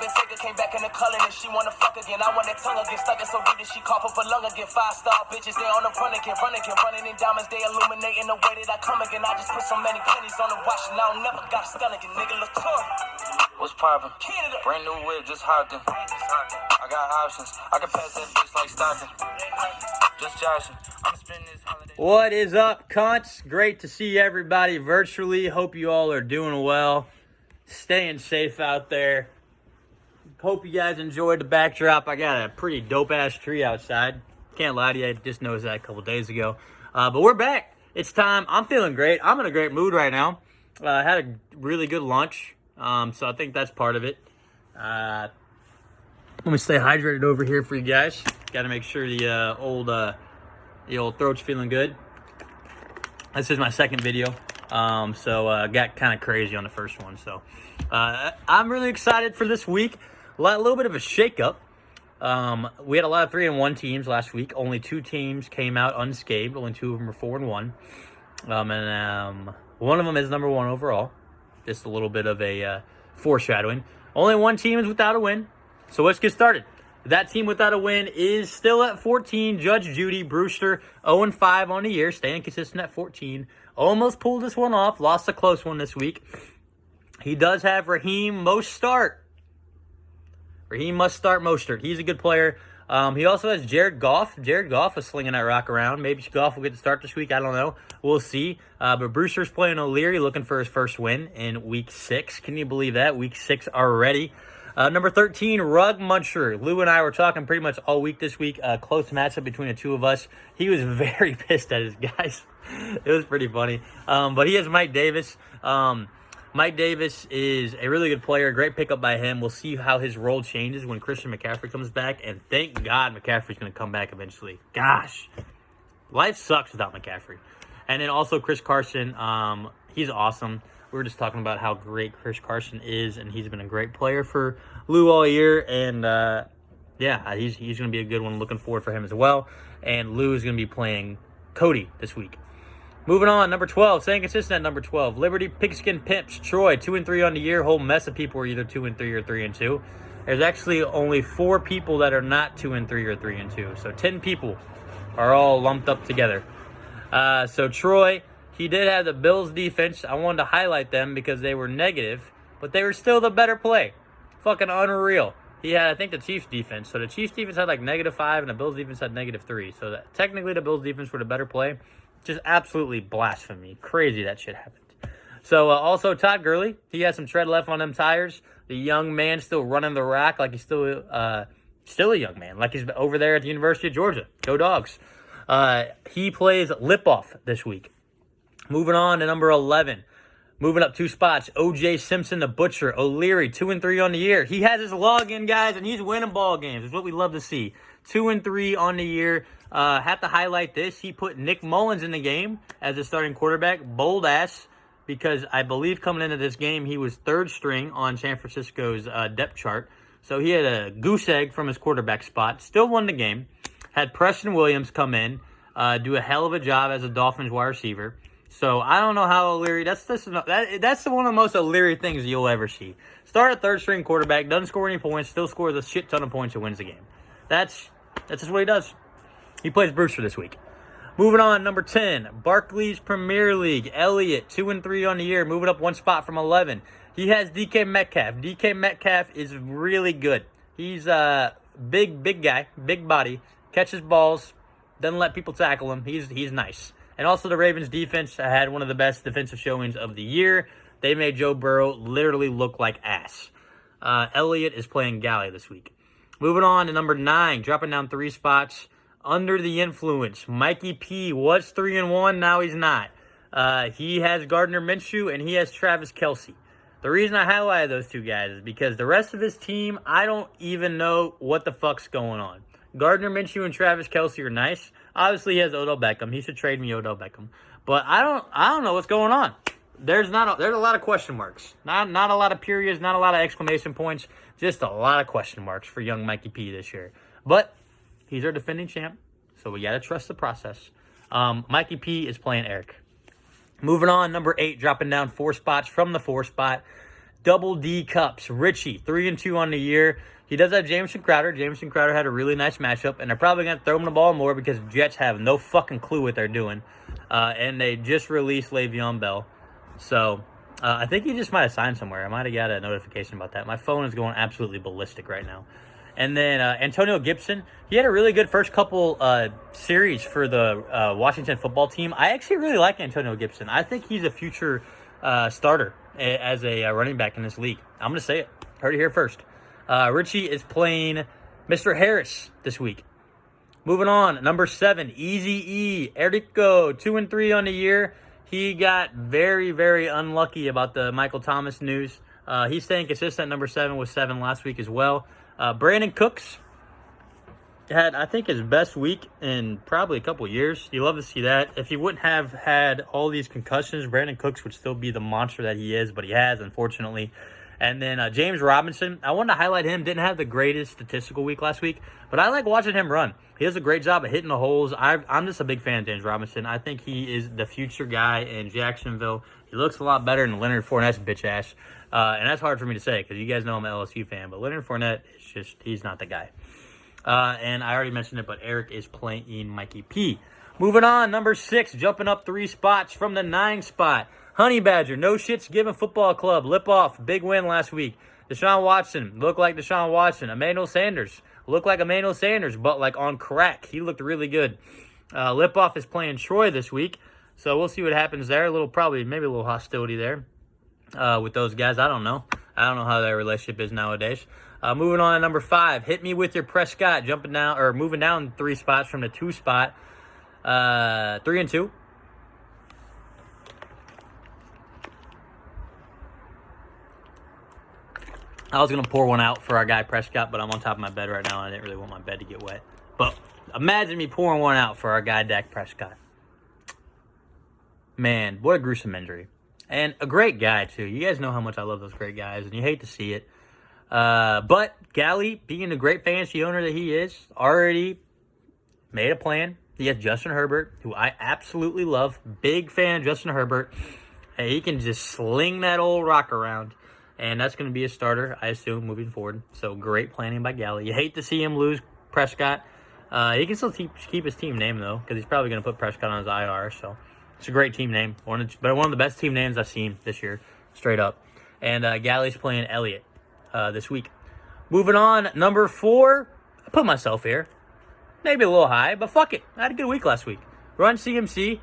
Sega came back in the color and she wanna fuck again. I want that tongue again, stuck it so deep that she cough up a lung again. 5-star bitches, they on the run again, running in diamonds, they illuminating the way that I come again. I just put so many pennies on the watch and I don't never got a stun again, nigga. Look tough. What's poppin'? Brand new whip, just hopped in. I got options. I can pass that bitch like Stockton. Just joshing. I'm spending this holiday. What is up, cunts? Great to see everybody virtually. Hope you all are doing well. Staying safe out there. Hope you guys enjoyed the backdrop. I got a pretty dope-ass tree outside. Can't lie to you. I just noticed that a couple days ago. But we're back. It's time. I'm feeling great. I'm in a great mood right now. I had a really good lunch. So I think that's part of it. Let me stay hydrated over here for you guys. Got to make sure the old throat's feeling good. This is my second video. So got kind of crazy on the first one. So I'm really excited for this week. A little bit of a shakeup. We had a lot of 3-1 teams last week. Only 2 teams came out unscathed. Only 2 of them were 4-1. And one of them is number 1 overall. Just a little bit of a foreshadowing. Only 1 team is without a win. So let's get started. That team without a win is still at 14. Judge Judy Brewster, 0-5 on the year, staying consistent at 14. Almost pulled this one off. Lost a close one this week. He does have Raheem Mostert. Raheem Mostert. He's a good player. He also has Jared Goff. Jared Goff is slinging that rock around. Maybe Goff will get to start this week. I don't know. We'll see. But Brewster's playing O'Leary, looking for his first win in Week 6. Can you believe that? Week 6 already. Number 13, Rug Muncher. Lou and I were talking pretty much all week this week. Close matchup between the two of us. He was very pissed at his guys. It was pretty funny. But he has Mike Davis. Mike Davis is a really good player. Great pickup by him. We'll see how his role changes when Christian McCaffrey comes back. And thank God McCaffrey's going to come back eventually. Gosh, life sucks without McCaffrey. And then also Chris Carson. He's awesome. We were just talking about how great Chris Carson is. And he's been a great player for Lou all year. And yeah, he's going to be a good one. Looking forward for him as well. And Lou is going to be playing Cody this week. Moving on, number 12, staying consistent at number 12. Liberty Pigskin Pimps, Troy, 2-3 on the year. Whole mess of people are either 2-3 or 3-2. There's actually only 4 people that are not 2-3 or 3-2. So 10 people are all lumped up together. So Troy, he did have the Bills defense. I wanted to highlight them because they were negative, but they were still the better play. Fucking unreal. He had, I think, the Chiefs defense. So the Chiefs defense had like -5, and the Bills defense had -3. So that, technically, the Bills defense were the better play. Just absolutely blasphemy. Crazy that shit happened. So also Todd Gurley, he has some tread left on them tires. The young man still running the rack like he's still a young man, like he's over there at the University of Georgia. Go Dogs. He plays lip off this week. Moving on to number 11. Moving up 2 spots, O.J. Simpson, the Butcher. O'Leary, 2-3 on the year. He has his login, guys, and he's winning ball games. It's what we love to see. 2-3 on the year. Have to highlight this. He put Nick Mullins in the game as a starting quarterback. Bold ass, because I believe coming into this game, he was 3rd string on San Francisco's depth chart. So he had a goose egg from his quarterback spot. Still won the game. Had Preston Williams come in, do a hell of a job as a Dolphins wide receiver. So I don't know how O'Leary. That's one of the most O'Leary things you'll ever see. Start a 3rd string quarterback, doesn't score any points, still scores a shit ton of points and wins the game. That's just what he does. He plays Brewster this week. Moving on, number 10, Barclays Premier League. Elliott, 2-3 on the year, moving up 1 spot from 11. He has DK Metcalf. DK Metcalf is really good. He's a big guy, big body, catches balls, doesn't let people tackle him. He's nice. And also the Ravens defense had one of the best defensive showings of the year. They made Joe Burrow literally look like ass. Elliott is playing Galley this week. Moving on to number 9, dropping down 3 spots. Under the influence, Mikey P was 3-1. Now he's not. He has Gardner Minshew and he has Travis Kelce. The reason I highlighted those 2 guys is because the rest of his team, I don't even know what the fuck's going on. Gardner Minshew and Travis Kelce are nice. Obviously, he has Odell Beckham. He should trade me Odell Beckham. But I don't know what's going on. There's a lot of question marks. Not a lot of periods, not a lot of exclamation points. Just a lot of question marks for young Mikey P this year. But he's our defending champ, so we got to trust the process. Mikey P is playing Eric. Moving on, number 8, dropping down 4 spots from the 4 spot. double D cups. Richie, 3-2 on the year. He does have Jameson Crowder. Jameson Crowder had a really nice matchup, and they're probably going to throw him the ball more because the Jets have no fucking clue what they're doing. And they just released Le'Veon Bell. So I think he just might have signed somewhere. I might have got a notification about that. My phone is going absolutely ballistic right now. And then Antonio Gibson, he had a really good first couple series for the Washington football team. I actually really like Antonio Gibson. I think he's a future starter as a running back in this league. I'm going to say it. Heard it here first. Richie is playing Mr. Harris this week. Moving on, number 7, Easy-E. Erico, 2-3 on the year. He got very, very unlucky about the Michael Thomas news. He's staying consistent. Number 7 was 7 last week as well. Brandon Cooks had, I think, his best week in probably a couple years. You love to see that. If he wouldn't have had all these concussions, Brandon Cooks would still be the monster that he is, but he has, unfortunately. And then James Robinson, I wanted to highlight him. Didn't have the greatest statistical week last week, but I like watching him run. He does a great job of hitting the holes. I'm just a big fan of James Robinson. I think he is the future guy in Jacksonville. He looks a lot better than Leonard Fournette's bitch ass. And that's hard for me to say because you guys know I'm an LSU fan, but Leonard Fournette, he's not the guy. And I already mentioned it, but Eric is playing Mikey P. Moving on, number 6, jumping up 3 spots from the 9 spot. Honey Badger, no shits given football club. Lip off, big win last week. Deshaun Watson, looked like Deshaun Watson. Emmanuel Sanders, looked like Emmanuel Sanders, but like on crack. He looked really good. Lip off is playing Troy this week, so we'll see what happens there. Maybe a little hostility there with those guys. I don't know. I don't know how their relationship is nowadays. Moving on to number 5, hit me with your Prescott, moving down 3 spots from the 2 spot. 3-2. I was going to pour one out for our guy Prescott, but I'm on top of my bed right now, and I didn't really want my bed to get wet. But imagine me pouring one out for our guy Dak Prescott. Man, what a gruesome injury. And a great guy, too. You guys know how much I love those great guys, and you hate to see it. But Gally, being the great fantasy owner that he is, already made a plan. He has Justin Herbert, who I absolutely love. Big fan of Justin Herbert. Hey, he can just sling that old rock around. And that's going to be a starter, I assume, moving forward. So, great planning by Gally. You hate to see him lose Prescott. He can still keep his team name, though, because he's probably going to put Prescott on his IR. So, it's a great team name. One of the best team names I've seen this year, straight up. And Gally's playing Elliott this week. Moving on, number 4. I put myself here. Maybe a little high, but fuck it. I had a good week last week. Run CMC,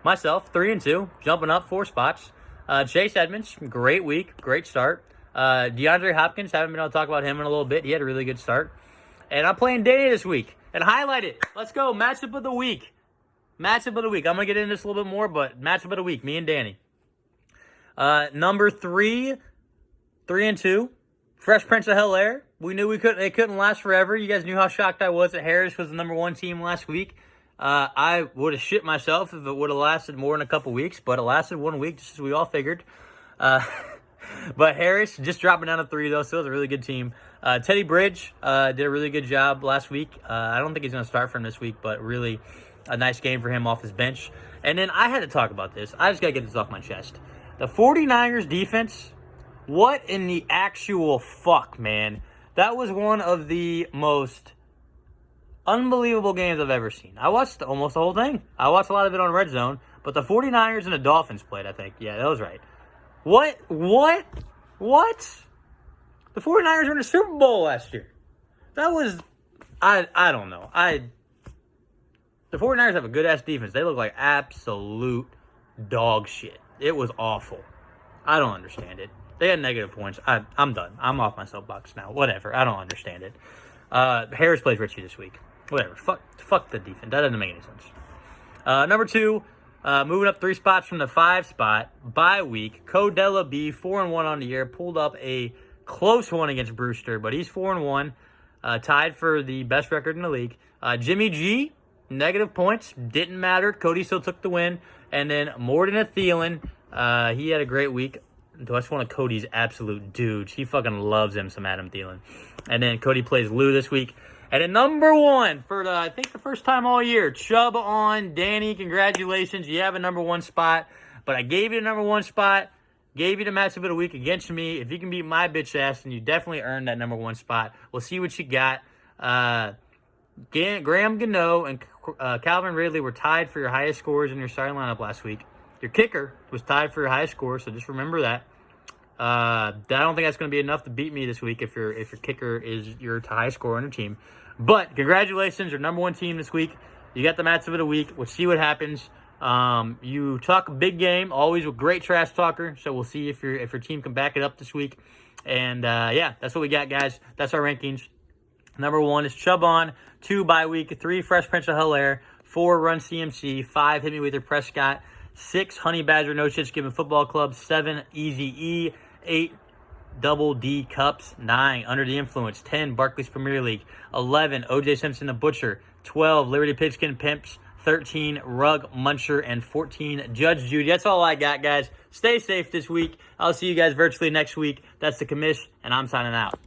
myself, 3-2, jumping up 4 spots. Chase Edmonds, great week, great start. DeAndre Hopkins, haven't been able to talk about him in a little bit. He had a really good start. And I'm playing Danny this week. And highlight it. Let's go. Matchup of the week. Matchup of the week. I'm going to get into this a little bit more, but matchup of the week, me and Danny. Number 3, 3-2. Fresh Prince of Bel-Air. We knew they couldn't last forever. You guys knew how shocked I was that Harris was the number 1 team last week. I would have shit myself if it would have lasted more than a couple weeks, but it lasted 1 week, just as we all figured. But Harris just dropping down to 3, though, so it was a really good team. Teddy Bridge did a really good job last week. I don't think he's going to start for him this week, but really a nice game for him off his bench. And then I had to talk about this. I just got to get this off my chest. The 49ers defense, what in the actual fuck, man? That was one of the most unbelievable games I've ever seen. I watched almost the whole thing. I watched a lot of it on Red Zone, but the 49ers and the Dolphins played, I think. Yeah, that was right. What? The 49ers were in the Super Bowl last year. That was, I don't know. The 49ers have a good-ass defense. They look like absolute dog shit. It was awful. I don't understand it. They had negative points. I'm done. I'm off my soapbox now. Whatever. I don't understand it. Harris plays Richie this week. Whatever. Fuck the defense. That doesn't make any sense. Number 2, moving up 3 spots from the 5 spot, bye week. Codella B, 4-1 on the year. Pulled up a close one against Brewster, but he's 4-1. Tied for the best record in the league. Jimmy G, negative points. Didn't matter. Cody still took the win. And then Morton Thielen, he had a great week. That's one of Cody's absolute dudes. He fucking loves him some Adam Thielen. And then Cody plays Lou this week. And at number 1 for I think the first time all year, Chubb on Danny. Congratulations, you have a number 1 spot. But I gave you a number 1 spot Gave you the matchup of the week against me. If you can beat my bitch ass, then you definitely earned that number 1 spot. We'll see what you got. Graham Gano and Calvin Ridley were tied for your highest scores in your starting lineup last week. Your kicker was tied for your highest score, so just remember that. I don't think that's going to be enough to beat me this week if your kicker is your highest score on your team. But congratulations, your number 1 team this week. You got the matchup of the week. We'll see what happens. You talk a big game, always a great trash talker. So we'll see if your team can back it up this week. And yeah, that's what we got, guys. That's our rankings. Number 1 is Chubb on, 2 bye week, 3 Fresh Prince of Hilaire, 4 Run CMC, 5 Hit Me With Your Prescott, 6 Honey Badger No Shit Given Football Club, 7 Easy E, 8 Double D Cups, 9 Under the Influence, 10 Barclays Premier League, 11 OJ Simpson the Butcher, 12 Liberty Pigskin Pimps, 13 Rug Muncher, and 14 Judge Judy. That's all I got, guys. Stay safe this week. I'll see you guys virtually next week. That's the commish, and I'm signing out.